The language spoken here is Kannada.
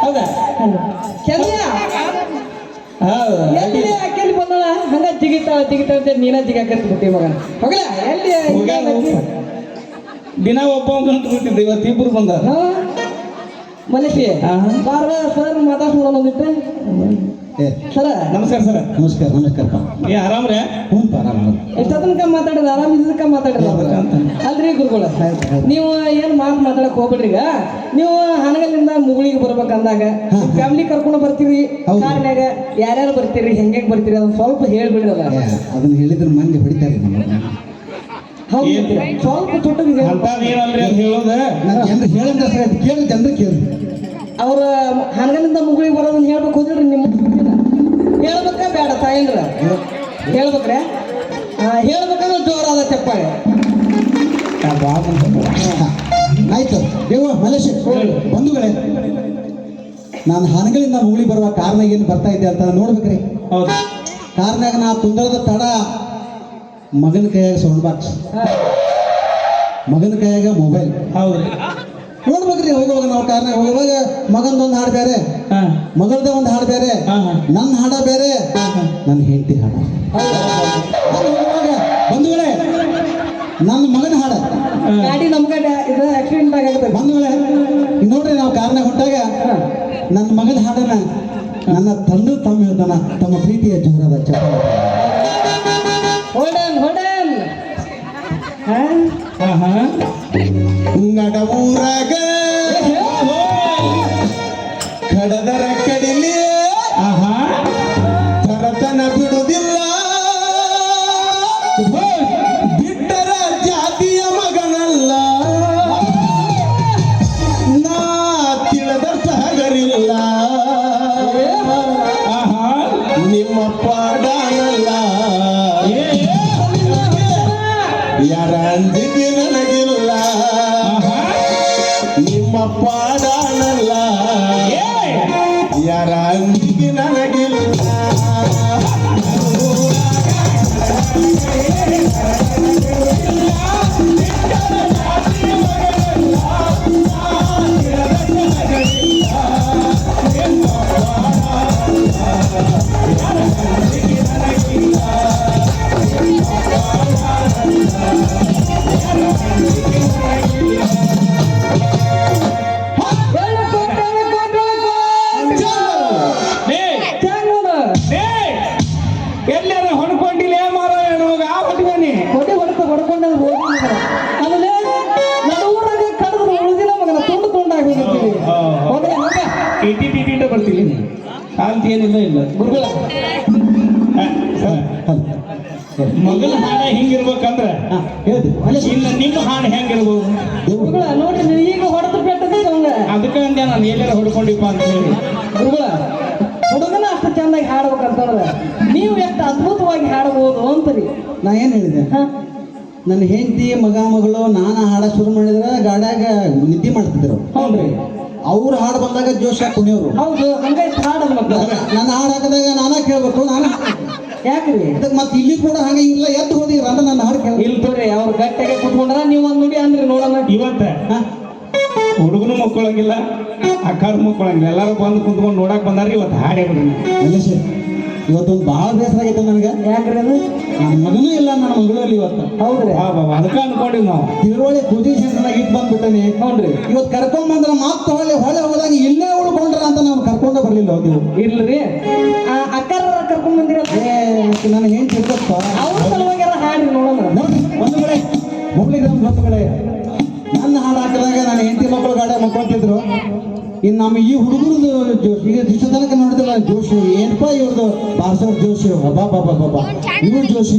ಹೌದಾ ಅಕ್ಕೆಲ್ಲಿ ಬಂದಳ ಹಂಗ ಜಿಗಿತಾಳ ಅಂತ ನೀನ ಜಿಗಾಕತ್ಬಿಟ್ಟಿ ಮಗ ಹೋಗಲ ಎಲ್ಲಿ ದಿನ ಒಬ್ಬ ಬಿಟ್ಟಿದ್ದೆ ಇವತ್ತು ಇಬ್ಬರು ಬಂದ ಮಲೇಶಿ ಬಾರ ಸರ್ ಮಾತಾಡ್ಸೋಣ ಒಂದಿಟ್ಟು ಸರ ನಮಸ್ಕಾರ ಸರ ನಮಸ್ಕಾರ ನಮಸ್ಕಾರ ಏ ಆರಾಮ್ರೆ ಹ್ಞೂ ಆರಾಮ ಎಷ್ಟೊತ್ತನಕ ಮಾತಾಡಿದ ಆರಾಮ್ ಇದಕ್ಕ ಮಾತಾಡಿದ ಅಲ್ರಿ ಗುರುಗಳ ನೀವು ಏನ್ ಮಾತಾಡಕ್ ಹೋಗ್ಬಿಡ್ರಿ ಈಗ ನೀವು ಹನಗಲ್ಲಿಂದ ಮುಗುಳಿಗೆ ಬರ್ಬೇಕಂದಾಗ ಫ್ಯಾಮಿಲಿ ಕರ್ಕೊಂಡು ಬರ್ತೀರಿ ಕಾರ್ನ್ಯಾಗ ಯಾರ್ಯಾರು ಬರ್ತೀರಿ ಹೆಂಗೆ ಬರ್ತೀರಿ ಅದನ್ನ ಸ್ವಲ್ಪ ಹೇಳ್ಬಿಡ್ರಲ್ಲ ಅದನ್ನ ಹೇಳಿದ್ರೆ ಮಂದಿ ಹೊಡಿತಾರೆ ಹೌದು ಸ್ವಲ್ಪ ಚುಟ್ಟಿಗೆ ಅಂತೇನಲ್ರಿ ಅಂತ ಹೇಳೋದ ಜನರು ಹೇಳಂತ ಕೇಳಿ ಜನರು ಕೇಳಿ ಅವ್ರ ಹನಗಲ್ಲಿಂದ ಮುಗುಳಿಗೆ ಬರೋದನ್ನ ಹೇಳ್ಬೇಕು ಹೋದ್ರಿ ನಿಮ್ಮ ಹೇಳ್ಬೇಕ ಬೇಡ ತಾಯಂದ್ರ ಹೇಳ್ಬೇಕ್ರೆ ಹೇಳ್ಬೇಕಂದ್ರೆ ಜೋರಾದ ತೆಪ್ಪಾಳೆ ಆಯ್ತು ದೇವ ಮಲೇಶ್ ಬಂಧುಗಳೇ ನಾನು ಹನಗಲಿಂದ ಮುಗುಳಿ ಬರುವ ಕಾರ್ನಾಗ ಏನು ಬರ್ತಾ ಇದ್ದೆ ಅಂತ ನೋಡ್ಬೇಕ್ರಿ ಹೌದು ಕಾರ್ನಾಗ ನಾ ಕುಂದರದ ತಡ ಮಗನ ಕೈಯಾಗ ಸೌಂಡ್ ಬಾಕ್ಸ್ ಮಗನ ಕೈಯಾಗ ಮೊಬೈಲ್ ಹೌದ್ರಿ ನೋಡ್ಬೇಕ್ರಿ ಹೋಗುವಾಗ ನಾವು ಕಾರ್ನಾಗ ಹೋಗುವಾಗ ಮಗಂದೊಂದು ಹಾಡು ಬೇರೆ ಮಗಳದ ಒಂದು ಹಾಡು ಬೇರೆ ನನ್ನ ಹಾಡ ಬೇರೆ ನನ್ನ ಹೆಂಡತಿ ಹಾಡ ಬಂಧುಗಳೇ ನನ್ನ ಮಗನ ಹಾಡ ಗಾಡಿ ನಮ್ಮ ಕಡೆ ಇದು ಆಕ್ಸಿಡೆಂಟ್ ಆಗುತ್ತೆ ಬಂಧುಗಳೇ ನೋಡ್ರಿ ನಾವು ಕಾರ್ನಾಗ ಹೊಂಟಾಗ ನನ್ನ ಮಗನ ಹಾಡನ ನನ್ನ ತಂದೆ ತಮ್ಮ ಹೇಳ್ತಾನ ತಮ್ಮ ಪ್ರೀತಿಯ ಜೋರಾದ ಚಪ್ಪಾಳೆ ನಡವೂರಾಗ ಕಡದರ ಕಡಿಲಿ ತರತನ ಬಿಡುವುದಿಲ್ಲ ಬಿಟ್ಟರ ಜಾತಿಯ ಮಗನಲ್ಲ ನಾ ತಿಳಿದ ಸಹಗರಿಲ್ಲ ನಿಮ್ಮ ಪಾಡನಲ್ಲ ಯಾರ ಅಂಜಿಕೆ ನನಗಿಲ್ಲ ನಿಮ್ಮ ಪಾಡನಲ್ಲ ಯಾರ ಅಂಜಿಕೆ ನನಗಿಲ್ಲ ಎಲ್ಲಾರ ಹೊಡ್ಕೊಂಡಿಲ್ಲ ಮಾರ ನೋಗ ಹೊಟ್ಕೊಂಡಿ ಹೊಡ್ಕೊಂಡ ಆಮೇಲೆ ನಡುವರಾಗ ಕಡದು ಉಳಿದಿಲ್ಲ ಮಗನ ತುಂಡಾಗಿ ಇಟ್ಟಿಟ್ಟ ಬರ್ತೀನಿ ಕಾಂತಿ ಏನಿಲ್ಲ ಇಲ್ಲ ಗುರುಗಳ ಮಗನ ಹಾಡ ಹೆಂಗಿರ್ಬೇಕಂದ್ರ ಇನ್ನು ನಿಮ್ಮ ಹಾಡು ಹೆಂಗಿರ್ಬೋದು ಗುರುಗಳ ನೋಡ್ರಿ ಈಗ ಹೊಡೆದು ಬೆಟ್ಟದ ಅದಕ್ಕೆ ಅಂದೆ ನಾನು ಎಲ್ಲಾರ ಹೊಡ್ಕೊಂಡಿಪ್ಪ ಅಂತ ಹೇಳಿ ಗುರುಗಳ ಹುಡುಗನ ಅಷ್ಟು ಚೆನ್ನಾಗಿ ಹಾಡ್ಬೇಕಂತಂದ್ರೆ ನೀವು ಎಷ್ಟು ಅದ್ಭುತವಾಗಿ ಹಾಡಬಹುದು ಅಂತೀರಿ ನಾ ಏನು ಹೇಳಿದೆ ನನ್ನ ಹೆಂಡತಿ ಮಗಳು ನಾನು ಹಾಡ ಶುರು ಮಾಡಿದ್ರೆ ಗಾಡ್ಯಾಗ ನಿದ್ದೆ ಮಾಡ್ತಿದ್ರು ಹೌದ್ರಿ ಅವ್ರು ಹಾಡು ಬಂದಾಗ ಜೋಶ ಕುಣಿಯೋರು ಹೌದು ಹಂಗಾಗಿ ಹಾಡೋದು ಮಕ್ಕಳು ನನ್ನ ಹಾಡು ಹಾಕಿದಾಗ ನಾನ ಕೇಳ್ಬೇಕು ನಾನು ಯಾಕ್ರಿ ಅದಕ್ಕೆ ಮತ್ತೆ ಇಲ್ಲಿ ಕೂಡ ಹಂಗೆ ಇಲ್ಲ ಎದ್ದು ಹೋದಿರ ಅಂತ ನನ್ನ ಹಾಡು ಕೇಳಿ ಇಲ್ಲಿ ತೋರಿ ಅವ್ರು ಗಟ್ಟಿಗೆ ಕುತ್ಕೊಂಡ್ರ ನೀವು ಒಂದು ನುಡಿ ಅಂದ್ರಿ ನೋಡೋಣ ಇವತ್ತ ಹುಡುಗನು ಮಕ್ಕಳಂಗಿಲ್ಲ ಅಕ್ಕಾರು ಮಕ್ಕಳಂಗಿಲ್ಲ ಎಲ್ಲರೂ ಬಂದು ಕುಂತ್ಕೊಂಡು ನೋಡಕ್ ಬಂದಾರ್ರಿ ಇವತ್ತು ಹಾಡೇ ಬಿಡ್ರಿ ಮಲೇಶ್ ಇವತ್ತೊಂದು ಭಾಳ ಬೇಸರ ಆಗೈತೆ ನನಗೆ ಯಾಕ್ರಿ ಅದು ನನ್ನ ಮಗನೂ ಇಲ್ಲ ನನ್ನ ಮಗಳಲ್ಲಿ ಇವತ್ತು ಹೌದ್ರಿ ಅದಕ್ಕೆ ಅನ್ಕೊಂಡಿವಿ ನಾವು ತಿರುವಳಿ ಕೋಚಿಂಗ್ ಸೆಂಟರ್ನಾಗ ಇಟ್ಟು ಬಂದ್ಬಿಟ್ಟೇನೆ ಹೌದ್ರಿ ಇವತ್ತು ಕರ್ಕೊಂಡ್ ಬಂದ್ರೆ ಮತ್ತೆ ಹೊಳೆ ಹೋದಾಗ ಇಲ್ಲೇ ಉಳ್ಕೊಂಡ್ರ ಅಂತ ನಾವು ಕರ್ಕೊಂಡೇ ಬರಲಿಲ್ಲ ನೀವು ಇರ್ಲಿ ಅಕ್ಕಾರ ಕರ್ಕೊಂಡ್ ಬಂದಿರ ನನ್ನ ಹೆಂಡತಿ ಇರ್ತಪ್ಪ ಅವ್ರ ಸಲುವಾಗಿ ಎಲ್ಲ ಹಾಡಿ ನೋಡೋಣ ನೋಡಿ ಒಂದು ಕಡೆ ಮೊಬೈಲ್ ಗೊತ್ತುಗಳೇ ನನ್ನ ಹಾಡು ಹಾಕಿದಾಗ ನನ್ನ ಹೆಂಡತಿ ಮಕ್ಕಳು ಗಾಡಿ ಮಕ್ಕೊಂತಿದ್ರು ಇನ್ನು ನಮ್ಮ ಈ ಹುಡುಗರದು ಜೋಶ್ ಈಗ ದಿವಸ ತನಕ ನೋಡಿದಿಲ್ಲ ಜೋಶ್ ಏನಪ್ಪ ಇವ್ರದ್ದು ಬಾಸರ್ ಜೋಶ್ ಬಾಬಾ ಇವ್ರ ಜೋಶ್